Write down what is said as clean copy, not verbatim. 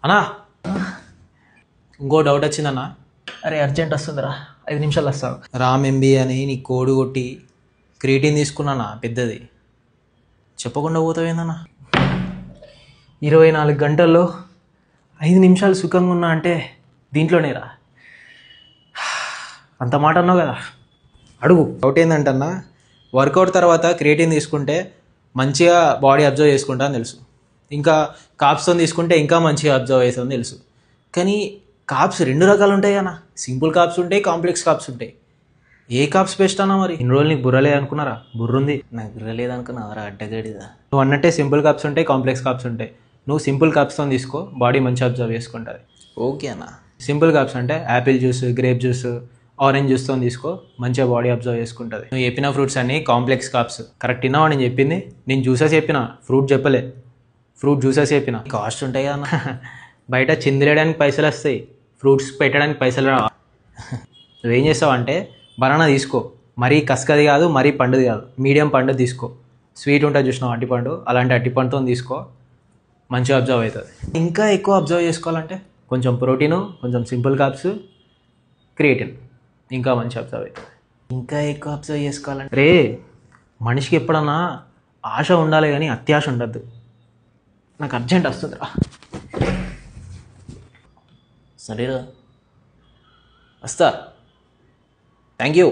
అన్నా ఇంకో డౌట్ వచ్చిందన్నా. అరే అర్జెంట్ వస్తుందిరా, 5 నిమిషాలు వస్తావు. రామ్ ఎంబీ అని నీ కోడ్ కొట్టి క్రియేటిన్ తీసుకున్నానా పెద్దది, చెప్పకుండా పోతావేందన్నా? 24 గంటల్లో 5 నిమిషాలు సుఖంగా ఉన్నా అంటే దీంట్లోనేరా. అంత మాట అన్నావు కదా, అడుగు. డౌట్ ఏంటంటన్నా, వర్కౌట్ తర్వాత క్రియేటిన్ తీసుకుంటే మంచిగా బాడీ అబ్జర్వ్ చేసుకుంటా అని తెలుసు, ఇంకా కాప్స్తో తీసుకుంటే ఇంకా మంచిగా అబ్జర్వ్ అవుతుందని తెలుసు. కానీ కాప్స్ 2 రకాలు ఉంటాయి అన్న. సింపుల్ కాప్స్ ఉంటాయి, కాంప్లెక్స్ కాప్స్ ఉంటాయి. ఏ కాప్స్ బెస్ట్ అన్నా? మరి ఇన్ని రోజులు నీకు బుర్ర లేదనుకున్నారా? బుర్రుంది. నాకు బుర్ర లేదనుకున్నావరా అడ్డగడిదా. నువ్వు అన్నట్టే సింపుల్ కాప్స్ ఉంటాయి, కాంప్లెక్స్ కాప్స్ ఉంటాయి. నువ్వు సింపుల్ కాప్స్తో తీసుకో, బాడీ మంచిగా అబ్జర్వ్ చేసుకుంటుంది. ఓకే అన్న. సింపుల్ కాప్స్ అంటే apple juice, grape juice, orange జ్యూస్తో తీసుకో, మంచిగా బాడీ అబ్జర్వ్ చేసుకుంటుంది. నువ్వు చెప్పిన ఫ్రూట్స్ అన్నీ కాంప్లెక్స్ కాప్స్. కరెక్ట్ విన్నావా నేను చెప్పింది? నేను జ్యూసెస్ చెప్పిన, ఫ్రూట్ చెప్పలే. ఫ్రూట్ జ్యూసెస్ చెప్పిన. కాస్ట్ ఉంటాయి కదా అన్న. బయట చిందిలేయడానికి పైసలు వస్తాయి, ఫ్రూట్స్ పెట్టడానికి పైసలు రావు. నువ్వేం చేస్తావు అంటే బనానా తీసుకో, మరీ కసకది కాదు, మరీ పండుది కాదు, మీడియం పండు తీసుకో. స్వీట్ ఉంటుంది చూసినావు అట్టిపండు, అలాంటి అట్టిపండుతో తీసుకో, మంచిగా అబ్జర్వ్ అవుతుంది. ఇంకా ఎక్కువ అబ్జర్వ్ చేసుకోవాలంటే కొంచెం ప్రోటీను, కొంచెం సింపుల్ కాప్స్, క్రియేటిన్, ఇంకా మంచిగా అబ్జర్వ్ అవుతుంది. ఇంకా ఎక్కువ అబ్జర్వ్ చేసుకోవాలంటే రే, మనిషికి ఎప్పుడన్నా ఆశ ఉండాలి కానీ అత్యాశ ఉండద్దు. నాకు అర్జెంట్ వస్తుందిరా. సరేరా, వస్తా. Thank you.